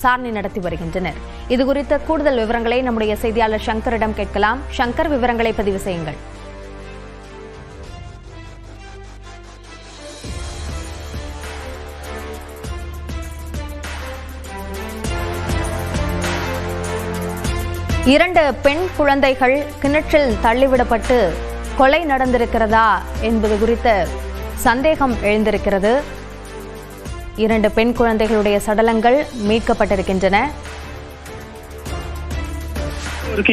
விசாரணை நடத்தி வருகின்றனர். இது குறித்த கூடுதல் விவரங்களை நம்முடைய செய்தியாளர் சங்கரிடம் கேட்கலாம். சங்கர், விவரங்களை பதிவு செய்யுங்கள். இரண்டு பெண் குழந்தைகள் கிணற்றில் தள்ளிவிடப்பட்டு கொலை நடந்திருக்கிறதா என்பது குறித்த சந்தேகம் எழுந்திருக்கிறது. இரண்டு பெண் குழந்தைகளுடைய சடலங்கள் மீட்கப்பட்டிருக்கின்றன.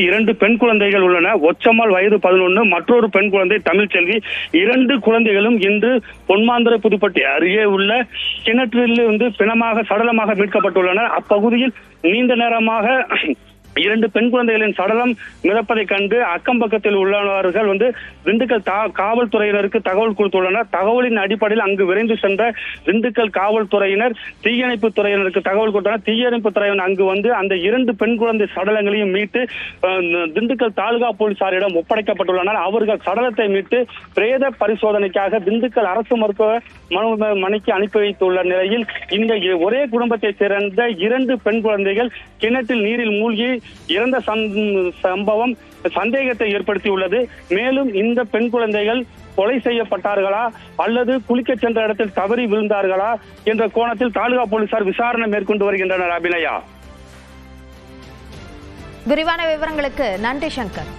இரண்டு பெண் குழந்தைகள் உள்ளன. ஒச்சம்மாள் வயது 11, மற்றொரு பெண் குழந்தை தமிழ்ச்செல்வி. இரண்டு குழந்தைகளும் இன்று பொன்மாந்திர புதுப்பட்டி அருகே உள்ள கிணற்றில் பிணமாக சடலமாக மீட்கப்பட்டுள்ளனர். அப்பகுதியில் நீண்ட நேரமாக இரண்டு பெண் குழந்தைகளின் சடலம் மிதப்பதை கண்டு அக்கம் பக்கத்தில் உள்ளவர்கள் திண்டுக்கல் காவல்துறையினருக்கு தகவல் கொடுத்துள்ளனர். தகவலின் அடிப்படையில் அங்கு விரைந்து சென்ற திண்டுக்கல் காவல்துறையினர் தீயணைப்பு துறையினருக்கு தகவல் கொடுத்தனர். தீயணைப்பு துறையினர் அங்கு அந்த இரண்டு பெண் குழந்தை சடலங்களையும் மீட்டு திண்டுக்கல் தாலுகா போலீசாரிடம் ஒப்படைக்கப்பட்டுள்ளனர். அவர்கள் சடலத்தை மீட்டு பிரேத பரிசோதனைக்காக திண்டுக்கல் அரசு மருத்துவமனைக்கு அனுப்பி வைத்துள்ள நிலையில் இந்த ஒரே குடும்பத்தை சேர்ந்த இரண்டு பெண் குழந்தைகள் கிணற்றில் நீரில் மூழ்கி இறந்த சம்பவம் சந்தேகத்தை ஏற்படுத்தியுள்ளது. மேலும் இந்த பெண் குழந்தைகள் கொலை செய்யப்பட்டார்களா அல்லது குளிக்க சென்ற இடத்தில் தவறி விழுந்தார்களா என்ற கோணத்தில் தாலுகா போலீசார் விசாரணை மேற்கொண்டு வருகின்றனர். அபிநயா, விரிவான விவரங்களுக்கு நன்றி சங்கர்.